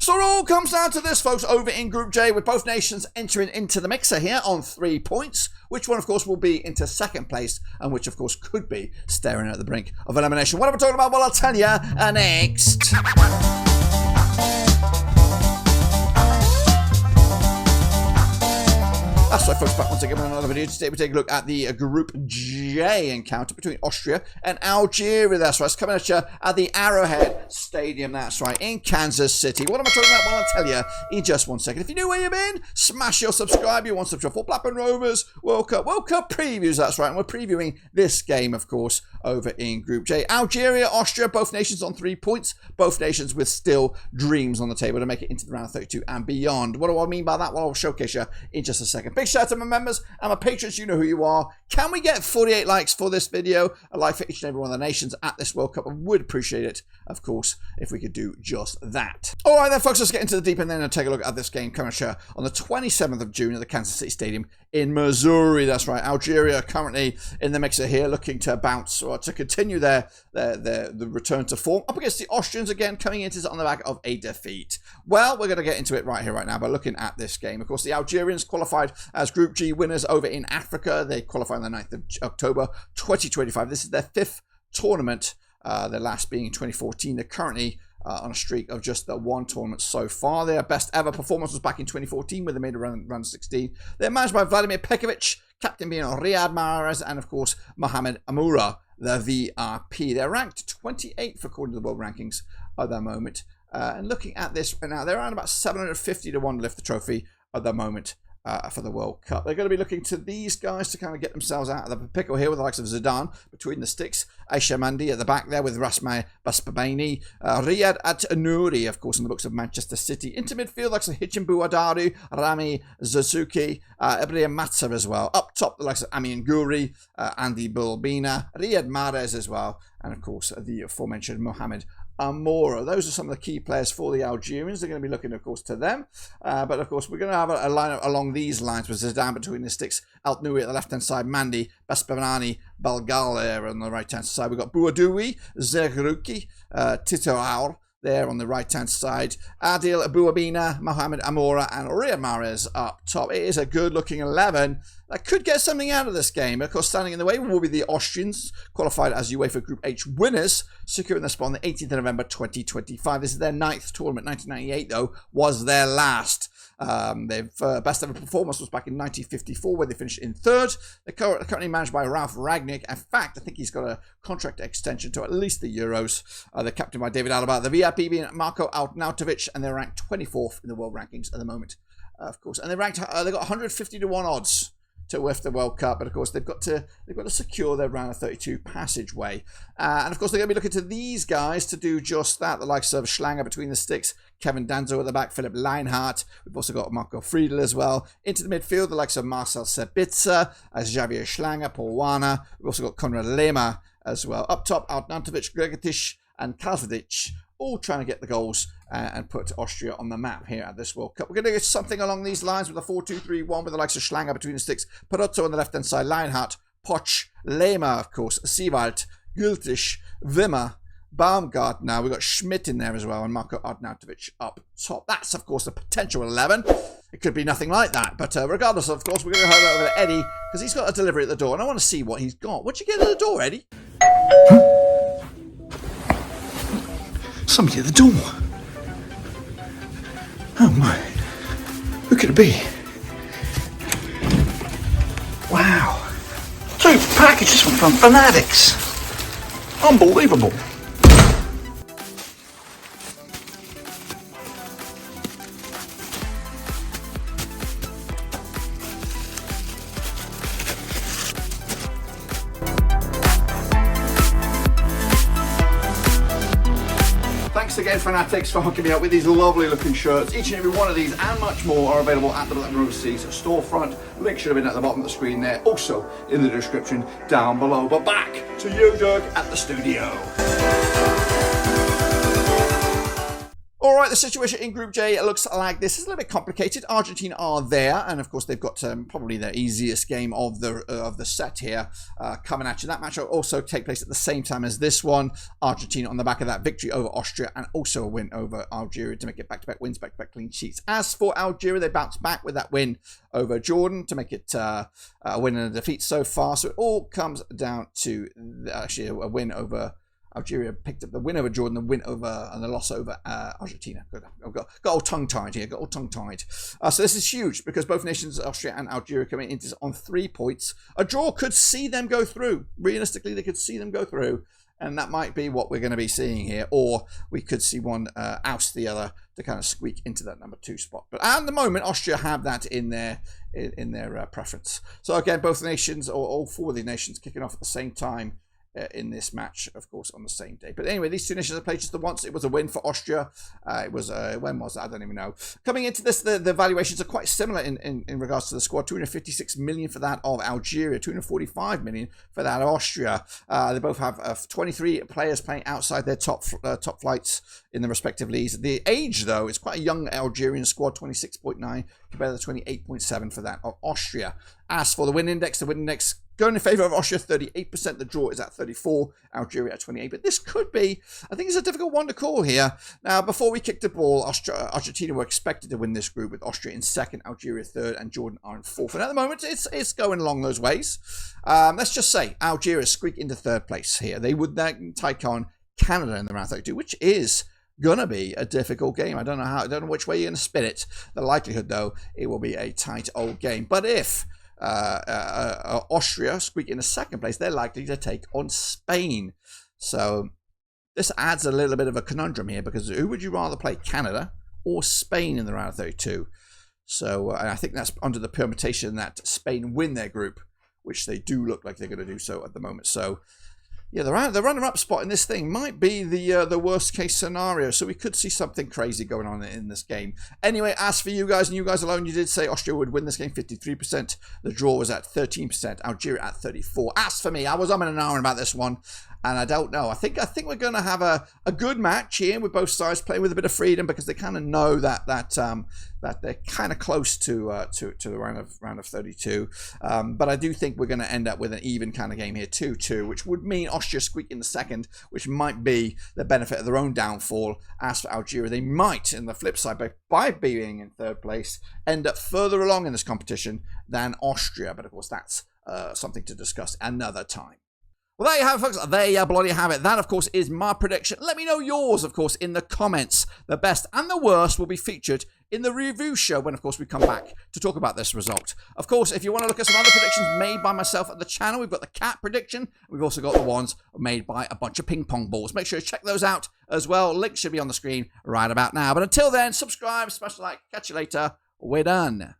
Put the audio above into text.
So it all comes down to this, folks, over in Group J, with both nations entering into the mixer here on 3 points. Which one, of course, will be into second place, and which, of course, could be staring at the brink of elimination. What am I talking about? Well, I'll tell you next. That's right, folks, back once again with another video. Today we take a look at the Group J encounter between Austria and Algeria. That's right, it's coming at you at the Arrowhead Stadium, that's right, in Kansas City. What am I talking about? Well, I'll tell you in just 1 second. If you knew where you've been, smash your subscribe. You want subscribe for Blackburn Rovers World Cup previews, that's right. And we're previewing this game, of course, over in Group J. Algeria, Austria, both nations on 3 points. Both nations with still dreams on the table to make it into the round of 32 and beyond. What do I mean by that? Well, I'll showcase you in just a second. Big shout out to my members and my patrons. You know who you are. Can we get 48 likes for this video? A like for each and every one of the nations at this World Cup. I would appreciate it, of course, if we could do just that. All right then, folks, let's get into the deep end then and take a look at this game coming on the 27th of June at the Kansas City Stadium in Missouri. That's right. Algeria currently in the mixer here, looking to bounce or to continue the return to form up against the Austrians, again coming into it on the back of a defeat. Well, we're going to get into it right here, right now, by looking at this game. Of course, the Algerians qualified as Group G winners over in Africa. They qualified on the 9th of October 2025. This is their 5th tournament, their last being in 2014. They're currently on a streak of just the 1 tournament so far. Their best ever performance was back in 2014 when they made a round 16. They're managed by Vladimir Pekovic, captain being Riyad Mahrez, and of course Mohamed Amoura, the VRP. They're ranked 28th according to the world rankings at the moment. And looking at this right now, they're around about 750 to 1 to lift the trophy at the moment. For the World Cup. They're going to be looking to these guys to kind of get themselves out of the pickle here with the likes of Zidane between the sticks, Aisha Mandi at the back there with Rasmay Basbabaini, Riyad At-Nouri, of course, in the books of Manchester City. Into midfield, likes of Hichim Bouadaru, Rami Zuzuki, Ibrahim Matza as well. Up top, the likes of Amin Guri, Andy Bulbina, Riyad Mahrez as well, and of course, the aforementioned Mohamed Amoura. Those are some of the key players for the Algerians. They're going to be looking, of course, to them. But, of course, we're going to have a lineup along these lines with Zidane between the sticks, Al-Nouri at the left-hand side, Mandi, Basbanani, Balgal there on the right-hand side. We've got Bouadoui, Zergrouki, Tito Aur there on the right-hand side, Adil Bouabina, Mohamed Amoura, and Riyad Mahrez up top. It is a good-looking 11 that could get something out of this game. Of course, standing in the way will be the Austrians, qualified as UEFA Group H winners, securing their spot on the 18th of November 2025. This is their 9th tournament. 1998, though, was their last. Their best ever performance was back in 1954, where they finished in 3rd. They're currently managed by Ralf Ragnick. In fact, I think he's got a contract extension to at least the Euros. They're captained by David Alaba, the VIP being Marko Arnautovic, and they're ranked 24th in the world rankings at the moment, of course. And they've got 150 to 1 odds to lift the World Cup, but of course they've got to secure their round of 32 passageway, and of course they're going to be looking to these guys to do just that. The likes of Schlanger between the sticks, Kevin Danzo at the back, Philipp Leinhardt. We've also got Marco Friedl as well. Into the midfield, the likes of Marcel Sabitzer, as Javier Schlanger, Paul Warner. We've also got Konrad Lehmer as well. Up top, Arnautovic, Gregatish, and Kalsadic, all trying to get the goals and put Austria on the map here at this World Cup. We're going to get something along these lines with a 4-2-3-1 with the likes of Schlanger between the sticks, Perotto on the left-hand side, Leinhardt, Poch, Lehmer, of course, Siewald, Gültisch, Wimmer, Baumgartner. We've got Schmidt in there as well, and Marko Arnautovic up top. That's, of course, the potential 11. It could be nothing like that. But regardless, of course, we're going to head over to Eddie, because he's got a delivery at the door, and I want to see what he's got. What'd you get at the door, Eddie? Somebody at the door. Oh my. Who could it be? Wow. 2 packages from Fanatics. Unbelievable. Thanks again, Fanatics, for hooking me up with these lovely looking shirts. Each and every one of these and much more are available at the Blackburn Rovers storefront. Link should have been at the bottom of the screen there, also in the description down below. But back to you, Doug, at the studio. All right, the situation in Group J looks like this. It's a little bit complicated. Argentina are there, and of course they've got probably the easiest game of the set here coming at you. That match will also take place at the same time as this one. Argentina on the back of that victory over Austria and also a win over Algeria to make it back-to-back wins, back-to-back clean sheets. As for Algeria, they bounced back with that win over Jordan to make it a win and a defeat so far. So it all comes down to actually a win over Algeria, picked up the win over Jordan, the win over, and the loss over Argentina. I've got all tongue-tied here, so this is huge because both nations, Austria and Algeria, coming into this on 3 points. A draw could see them go through. Realistically, they could see them go through. And that might be what we're going to be seeing here. Or we could see one oust the other to kind of squeak into that number 2 spot. But at the moment, Austria have that in their preference. So again, both nations, or all 4 of the nations, kicking off at the same time in this match, of course, on the same day. But anyway, these 2 nations have played just the once. It was a win for Austria. It was, when was that? I don't even know. Coming into this, the valuations are quite similar in regards to the squad. 256 million for that of Algeria, 245 million for that of Austria. They both have 23 players playing outside their top flights in the respective leagues. The age, though, is quite a young Algerian squad, 26.9 compared to the 28.7 for that of Austria. As for the win index going in favour of Austria, 38%. The draw is at 34. Algeria at 28. But this could be, I think it's a difficult one to call here. Now, before we kick the ball, Argentina were expected to win this group with Austria in 2nd, Algeria 3rd, and Jordan are in 4th. And at the moment, it's going along those ways. Let's just say Algeria squeak into 3rd place here. They would then take on Canada in the round 32, which is gonna be a difficult game. I don't know which way you're gonna spin it. The likelihood, though, it will be a tight old game. But if Austria squeak in the 2nd place, they're likely to take on Spain. So this adds a little bit of a conundrum here, because who would you rather play, Canada or Spain in the round of 32? So and I think that's under the permutation that Spain win their group, which they do look like they're going to do so at the moment. So yeah, the runner-up spot in this thing might be the worst-case scenario. So we could see something crazy going on in this game. Anyway, as for you guys, and you guys alone, you did say Austria would win this game, 53%. The draw was at 13%. Algeria at 34%. As for me, I was umming and ahhing about this one, and I don't know. I think we're going to have a good match here with both sides playing with a bit of freedom, because they kind of know that they're kind of close to the round of 32. But I do think we're going to end up with an even kind of game here, 2-2, which would mean Austria squeak in the 2nd, which might be the benefit of their own downfall. As for Algeria, they might, in the flip side, by being in 3rd place, end up further along in this competition than Austria. But of course, that's something to discuss another time. Well, there you have it, folks. There you bloody have it. That, of course, is my prediction. Let me know yours, of course, in the comments. The best and the worst will be featured in the review show when, of course, we come back to talk about this result. Of course, if you want to look at some other predictions made by myself at the channel, we've got the cat prediction. We've also got the ones made by a bunch of ping pong balls. Make sure you check those out as well. Link should be on the screen right about now. But until then, subscribe, smash the like. Catch you later. We're done.